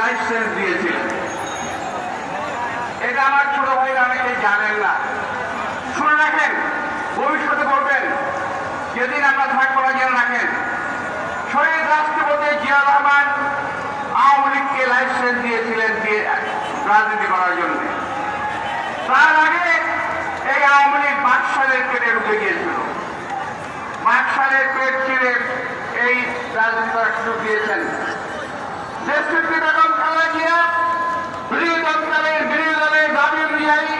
Licence দিয়েছিলেন। এটা আমার ছোট ভাইরা অনেকে জানেন না। শুনে রাখেন, ভবিষ্যতে বলবেন, যেদিন আমরা থাকবো না জেনে রাখেন, শহীদ রাষ্ট্রপতি জিয়াউর রহমান আওয়ামী লীগকে লাইসেন্স দিয়েছিলেন রাজনীতি করার জন্য। তার আগে এই আওয়ামী লীগ বাকশালের পেটে ঢুকে গিয়েছিল। বাকশালের পেট ছিঁড়ে এই রাজনীতি করার সুযোগ দিয়েছেন। দেশনেত্রী বেগম খালেদা জিয়া বিরোধী দলের দাবি অনুযায়ী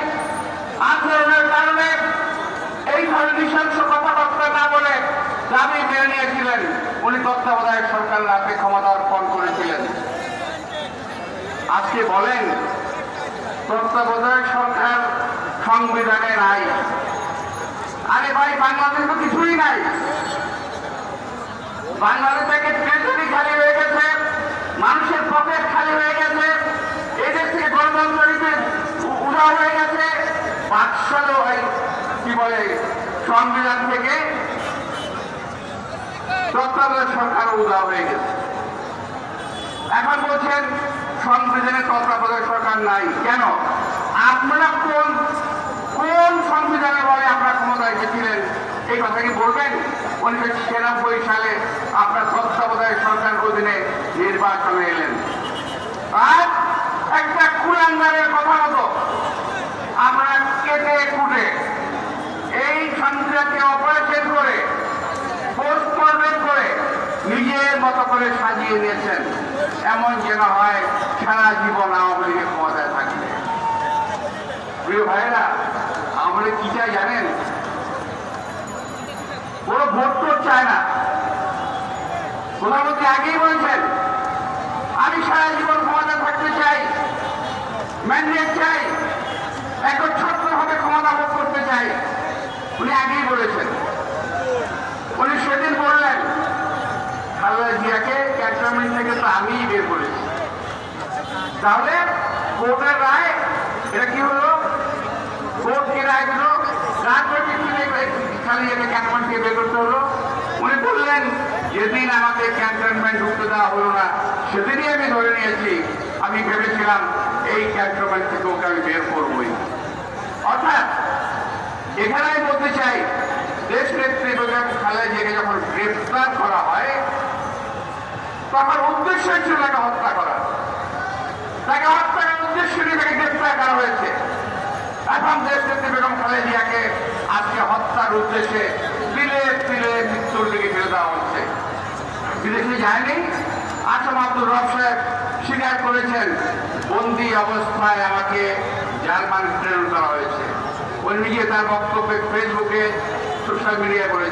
আন্দোলনের কারণে এইভাবে নৃশংস কথাবার্তা না বলে দাবি মেনে নিয়েছিলেন। উনি তত্ত্বাবধায়ক সরকার লাভে ক্ষমতা অর্পণ করেছিলেন। আজকে বলেন তত্ত্বাবধায়ক সরকার সংবিধানে নাই। আরে ভাই, বাংলাদেশ তো কিছুই নাই। বাংলাদেশ থেকে ট্রেজারি খালি হয়ে গেছে, মানুষের পকেট খালি হয়ে গেছে, এদেশ থেকে গণতন্ত্র নীতি উড়া হয়ে গেছে, বাকশালও কি বলে সংবিধান থেকে তত্ত্বাবধায়ক সরকার উড়া হয়ে গেছে। এখন বলছেন সংবিধানে তত্ত্বাবধায়ক সরকার নাই। কেন? আপনারা কোন সংবিধানে বলে আপনারা ক্ষমতায় এসেছিলেন? এই কথা কি বলবেন? 1996 সালে আপনার তত্ত্বাবধায়ক সরকার অধীনে নির্বাচনে এলেন, আর একটা কুলাঙ্গারের কথা মতো আমরা কেটে কুটে এই সংবিধানকে অপারেশন করে পোস্টমর্টেম করে নিজের মতো করে সাজিয়ে নিয়েছেন, এমন যেন হয় সারা জীবন আওয়ামী লীগের ক্ষমতায় থাকবে। প্রিয় ভাইয়েরা, আওয়ামী লীগ কি চাই জানেন? কোনো ভোট টোট চায় না। প্রধানমন্ত্রী আগেই বলেছেন, আমি সারা জীবন ক্ষমতা থাকতে চাই, ম্যান্ডেট চাই, একচ্ছত্রভাবে ক্ষমতা ভোগ করতে চাই। উনি আগেই বলেছেন। উনি সেদিন বললেন খালেদা জিয়াকে ক্যান্টনমেন্ট থেকে তো আমিই বের করেছি। তাহলে কোর্টের রায়, এটা কি হলো? কোর্ট কি রায় দিল? রাজনৈতিক খালেদাকে ক্যান্টনমেন্ট থেকে বের করতে হলো। উনি বললেন, যেদিন আমাকে ক্যান্টনমেন্ট ঢুকতে দেওয়া হলো না, সেদিনই আমি ধরে নিয়েছি, আমি ভেবেছিলাম এই ক্যান্টনমেন্ট থেকে ওকে আমি বের করবই। অর্থাৎ এখানে আমি বলতে চাই, দেশ নেত্রী বেগম খালেদা জিয়াকে যখন গ্রেফতার করা হয়, তখন উদ্দেশ্য ছিল তাকে হত্যা করা। তাকে হত্যা করার উদ্দেশ্য নিয়ে তাকে গ্রেফতার করা হয়েছে। এখন দেশ নেত্রী বেগম খালেদা জিয়াকে আজকে হত্যার উদ্দেশ্যে তিলে তিলে মৃত্যুর দিকে ফেলে দেওয়া হচ্ছে। বিদেশে যায়নি। আসাম আব্দুর রব সাহেব স্বীকার করেছেন, বন্দী অবস্থায় আমাকে জার্মান প্রেরণ করা হয়েছে। উনি নিজে তার বক্তব্যে ফেসবুকে, সোশ্যাল মিডিয়ায় বলেছেন।